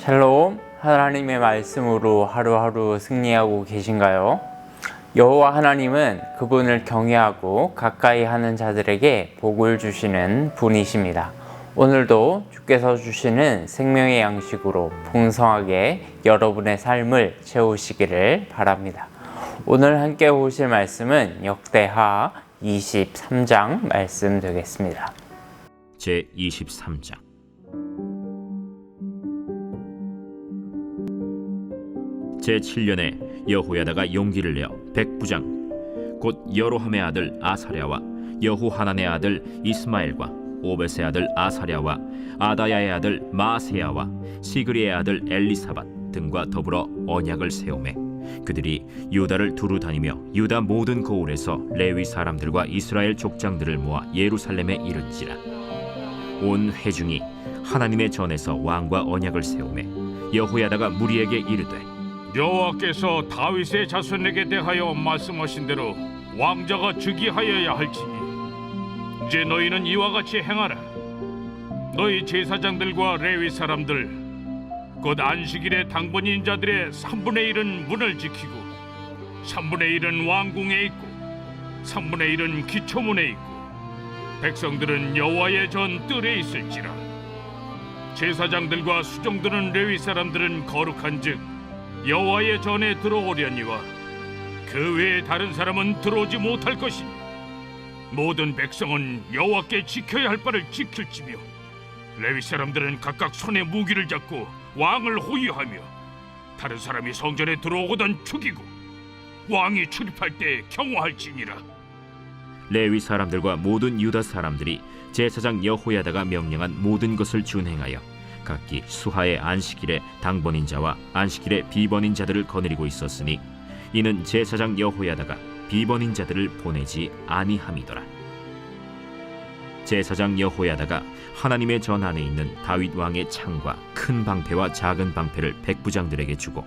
샬롬, 하나님의 말씀으로 하루하루 승리하고 계신가요? 여호와 하나님은 그분을 경외하고 가까이 하는 자들에게 복을 주시는 분이십니다. 오늘도 주께서 주시는 생명의 양식으로 풍성하게 여러분의 삶을 채우시기를 바랍니다. 오늘 함께 보실 말씀은 역대하 23장 말씀 되겠습니다. 제23장 제7년에 여호야다가 용기를 내어 백부장 곧 여로함의 아들 아사랴와 여호하난의 아들 이스마엘과 오벳의 아들 아사랴와 아다야의 아들 마아세야와 시그리의 아들 엘리사밧 등과 더불어 언약을 세우매 그들이 유다를 두루 다니며 유다 모든 고을에서 레위 사람들과 이스라엘 족장들을 모아 예루살렘에 이른지라. 온 회중이 하나님의 전에서 왕과 언약을 세우매 여호야다가 무리에게 이르되 여호와께서 다윗의 자손에게 대하여 말씀하신 대로 왕자가 즉위하여야 할지니 이제 너희는 이와 같이 행하라. 너희 제사장들과 레위 사람들 곧 안식일의 당번인 자들의 3분의 1은 문을 지키고 3분의 1은 왕궁에 있고 3분의 1은 기초문에 있고 백성들은 여호와의 전 뜰에 있을지라. 제사장들과 수종드는 레위 사람들은 거룩한즉 여호와의 전에 들어오려니와 그 외에 다른 사람은 들어오지 못할 것이니 모든 백성은 여호와께 지켜야 할 바를 지킬지며 레위 사람들은 각각 손에 무기를 잡고 왕을 호위하며 다른 사람이 성전에 들어오거든 죽이고 왕이 출입할 때 경호할지니라. 레위 사람들과 모든 유다 사람들이 제사장 여호야다가 명령한 모든 것을 준행하여 각기 수하의 안식일에 당번인 자와 안식일에 비번인 자들을 거느리고 있었으니 이는 제사장 여호야다가 비번인 자들을 보내지 아니함이더라. 제사장 여호야다가 하나님의 전 안에 있는 다윗 왕의 창과 큰 방패와 작은 방패를 백부장들에게 주고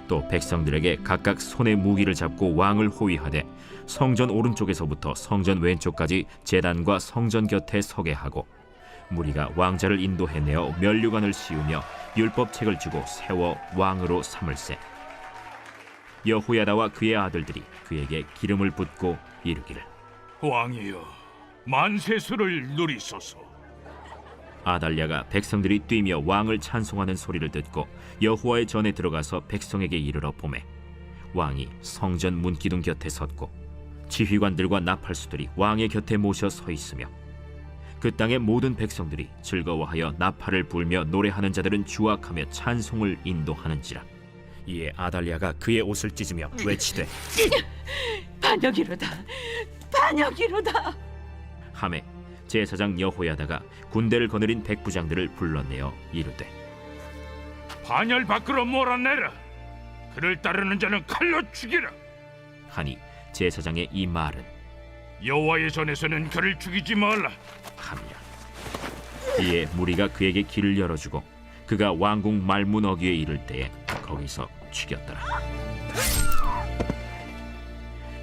또 백성들에게 각각 손에 무기를 잡고 왕을 호위하되 성전 오른쪽에서부터 성전 왼쪽까지 제단과 성전 곁에 서게 하고 무리가 왕자를 인도해내어 면류관을 씌우며 율법책을 주고 세워 왕으로 삼을세. 여호야다와 그의 아들들이 그에게 기름을 붓고 이르기를 왕이여 만세수를 누리소서. 아달랴가 백성들이 뛰며 왕을 찬송하는 소리를 듣고 여호와의 전에 들어가서 백성에게 이르러 보매 왕이 성전 문기둥 곁에 섰고 지휘관들과 나팔수들이 왕의 곁에 모셔 서 있으며 그 땅의 모든 백성들이 즐거워하여 나팔을 불며 노래하는 자들은 주악하며 찬송을 인도하는지라. 이에 아달랴가 그의 옷을 찢으며 외치되 반역이로다, 반역이로다. 하매 제사장 여호야다가 군대를 거느린 백부장들을 불러내어 이르되 반열 밖으로 몰아내라. 그를 따르는 자는 칼로 죽이라. 하니 제사장의 이 말은 여호와의 전에서는 그를 죽이지 말라 함이라. 이에 무리가 그에게 길을 열어주고 그가 왕궁 말문 어귀에 이를 때에 거기서 죽였더라.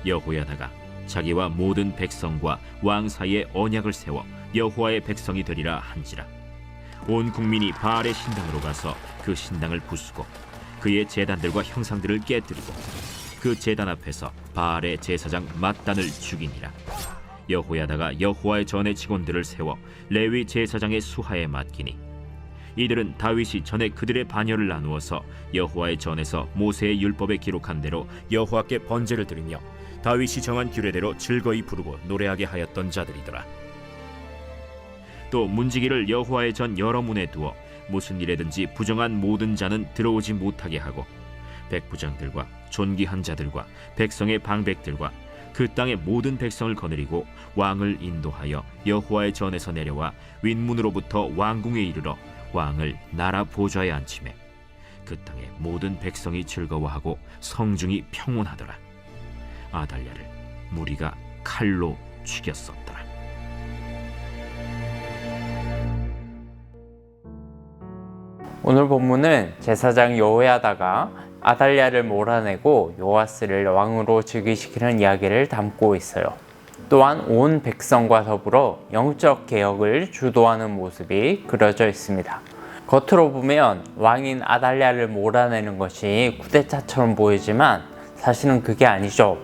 여호야다가 자기와 모든 백성과 왕 사이에 언약을 세워 여호와의 백성이 되리라 한지라. 온 국민이 바알의 신당으로 가서 그 신당을 부수고 그의 제단들과 형상들을 깨뜨리고 그 제단 앞에서 바알의 제사장 맏단을 죽이니라. 여호야다가 여호와의 전의 직원들을 세워 레위 제사장의 수하에 맡기니 이들은 다윗이 전에 그들의 반열을 나누어서 여호와의 전에서 모세의 율법에 기록한 대로 여호와께 번제를 드리며 다윗이 정한 규례대로 즐거이 부르고 노래하게 하였던 자들이더라. 또 문지기를 여호와의 전 여러 문에 두어 무슨 일에든지 부정한 모든 자는 들어오지 못하게 하고 백부장들과 존귀한 자들과 백성의 방백들과 그 땅의 모든 백성을 거느리고 왕을 인도하여 여호와의 전에서 내려와 윗문으로부터 왕궁에 이르러 왕을 나라 보좌에 앉히매 그 땅의 모든 백성이 즐거워하고 성중이 평온하더라. 아달랴를 무리가 칼로 죽였었더라. 오늘 본문은 제사장 여호야다가 아달랴를 몰아내고 요아스를 왕으로 즉위시키는 이야기를 담고 있어요. 또한 온 백성과 더불어 영적 개혁을 주도하는 모습이 그려져 있습니다. 겉으로 보면 왕인 아달랴를 몰아내는 것이 쿠데타처럼 보이지만 사실은 그게 아니죠.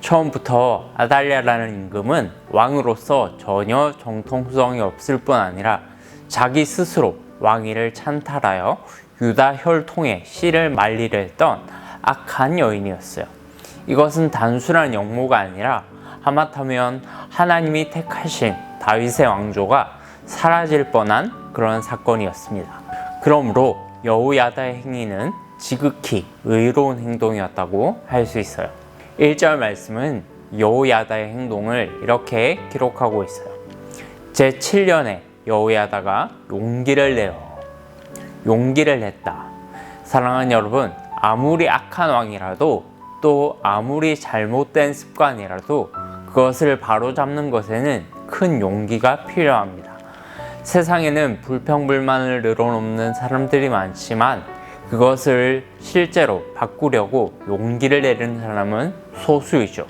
처음부터 아달랴라는 임금은 왕으로서 전혀 정통성이 없을 뿐 아니라 자기 스스로 왕위를 찬탈하여 유다 혈통의 씨를 말리려 했던 악한 여인이었어요. 이것은 단순한 역모가 아니라 하마터면 하나님이 택하신 다윗의 왕조가 사라질 뻔한 그런 사건이었습니다. 그러므로 여호야다의 행위는 지극히 의로운 행동이었다고 할 수 있어요. 1절 말씀은 여호야다의 행동을 이렇게 기록하고 있어요. 제7년에 여호야다가 용기를 내어 용기를 냈다. 사랑하는 여러분, 아무리 악한 왕이라도 또 아무리 잘못된 습관이라도 그것을 바로잡는 것에는 큰 용기가 필요합니다. 세상에는 불평불만을 늘어놓는 사람들이 많지만 그것을 실제로 바꾸려고 용기를 내는 사람은 소수이죠.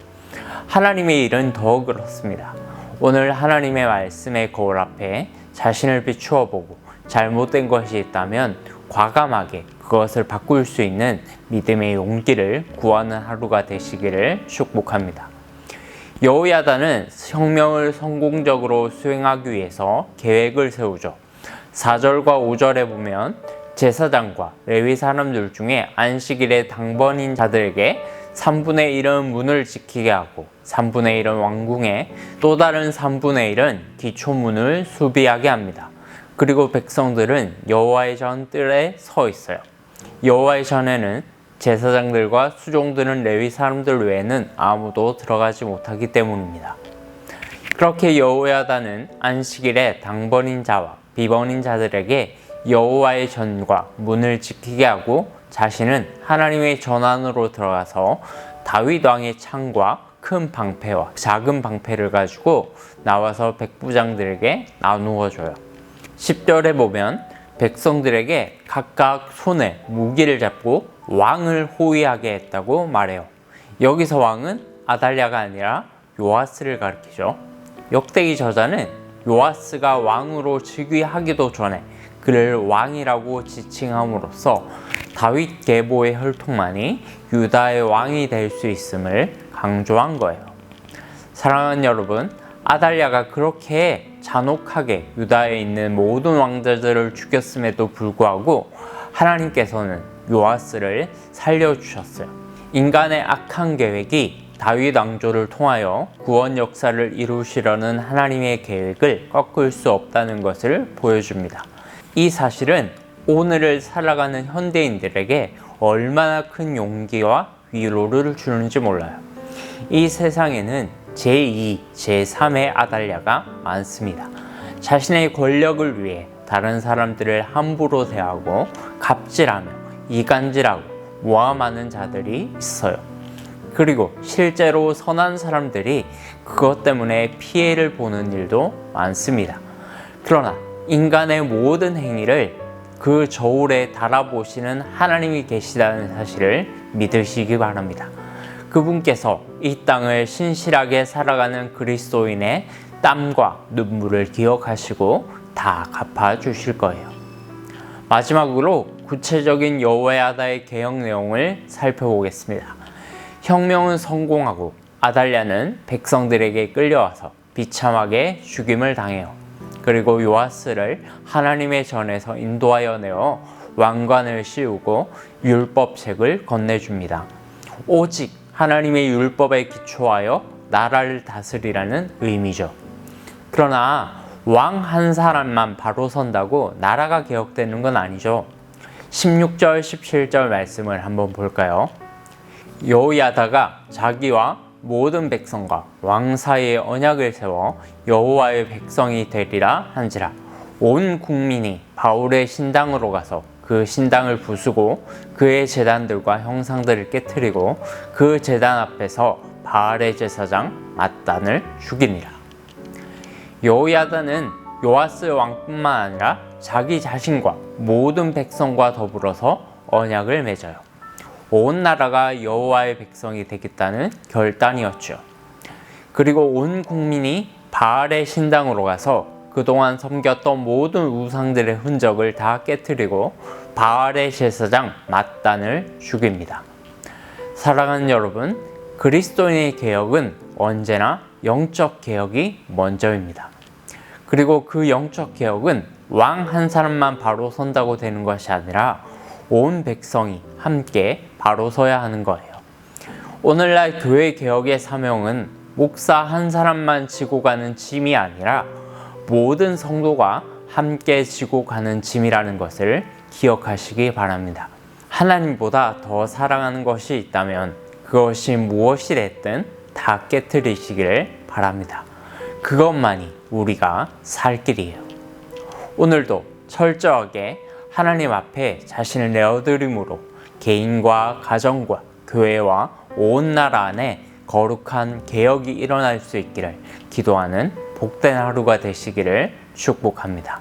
하나님의 일은 더 그렇습니다. 오늘 하나님의 말씀의 거울 앞에 자신을 비추어 보고 잘못된 것이 있다면 과감하게 그것을 바꿀 수 있는 믿음의 용기를 구하는 하루가 되시기를 축복합니다. 여호야다는 혁명을 성공적으로 수행하기 위해서 계획을 세우죠. 4절과 5절에 보면 제사장과 레위 사람들 중에 안식일에 당번인 자들에게 3분의 1은 문을 지키게 하고 3분의 1은 왕궁에 또 다른 3분의 1은 기초문을 수비하게 합니다. 그리고 백성들은 여호와의 전 뜰에 서 있어요. 여호와의 전에는 제사장들과 수종드는 레위 사람들 외에는 아무도 들어가지 못하기 때문입니다. 그렇게 여호야다는 안식일에 당번인 자와 비번인 자들에게 여호와의 전과 문을 지키게 하고 자신은 하나님의 전 안으로 들어가서 다윗 왕의 창과 큰 방패와 작은 방패를 가지고 나와서 백부장들에게 나누어 줘요. 10절에 보면 백성들에게 각각 손에 무기를 잡고 왕을 호위하게 했다고 말해요. 여기서 왕은 아달랴가 아니라 요아스를 가리키죠. 역대기 저자는 요아스가 왕으로 즉위하기도 전에 그를 왕이라고 지칭함으로써 다윗 계보의 혈통만이 유다의 왕이 될 수 있음을 강조한 거예요. 사랑하는 여러분, 아달랴가 그렇게 잔혹하게 유다에 있는 모든 왕자들을 죽였음에도 불구하고 하나님께서는 요아스를 살려주셨어요. 인간의 악한 계획이 다윗 왕조를 통하여 구원 역사를 이루시려는 하나님의 계획을 꺾을 수 없다는 것을 보여줍니다. 이 사실은 오늘을 살아가는 현대인들에게 얼마나 큰 용기와 위로를 주는지 몰라요. 이 세상에는 제2, 제3의 아달랴가 많습니다. 자신의 권력을 위해 다른 사람들을 함부로 대하고 갑질하며 이간질하고 모함하는 자들이 있어요. 그리고 실제로 선한 사람들이 그것 때문에 피해를 보는 일도 많습니다. 그러나 인간의 모든 행위를 그 저울에 달아보시는 하나님이 계시다는 사실을 믿으시기 바랍니다. 그분께서 이 땅을 신실하게 살아가는 그리스도인의 땀과 눈물을 기억하시고 다 갚아주실 거예요. 마지막으로 구체적인 여호야다의 개혁 내용을 살펴보겠습니다. 혁명은 성공하고 아달랴는 백성들에게 끌려와서 비참하게 죽임을 당해요. 그리고 요아스를 하나님의 전에서 인도하여 내어 왕관을 씌우고 율법책을 건네줍니다. 오직 하나님의 율법에 기초하여 나라를 다스리라는 의미죠. 그러나 왕 한 사람만 바로 선다고 나라가 개혁되는 건 아니죠. 16절, 17절 말씀을 한번 볼까요? 여호야다가 자기와 모든 백성과 왕 사이에 언약을 세워 여호와의 백성이 되리라 한지라. 온 국민이 바울의 신당으로 가서 그 신당을 부수고 그의 제단들과 형상들을 깨뜨리고 그 제단 앞에서 바알의 제사장 앗단을 죽이니라. 여호야다는 요아스 왕뿐만 아니라 자기 자신과 모든 백성과 더불어서 언약을 맺어요. 온 나라가 여호와의 백성이 되겠다는 결단이었죠. 그리고 온 국민이 바알의 신당으로 가서 그동안 섬겼던 모든 우상들의 흔적을 다 깨뜨리고 바알의 제사장 맏단을 죽입니다. 사랑하는 여러분, 그리스도인의 개혁은 언제나 영적 개혁이 먼저입니다. 그리고 그 영적 개혁은 왕 한 사람만 바로 선다고 되는 것이 아니라 온 백성이 함께 바로 서야 하는 거예요. 오늘날 교회 개혁의 사명은 목사 한 사람만 지고 가는 짐이 아니라 모든 성도가 함께 지고 가는 짐이라는 것을 기억하시기 바랍니다. 하나님보다 더 사랑하는 것이 있다면 그것이 무엇이 됐든 다 깨뜨리시기를 바랍니다. 그것만이 우리가 살 길이에요. 오늘도 철저하게 하나님 앞에 자신을 내어드림으로 개인과 가정과 교회와 온 나라 안에 거룩한 개혁이 일어날 수 있기를 기도하는 복된 하루가 되시기를 축복합니다.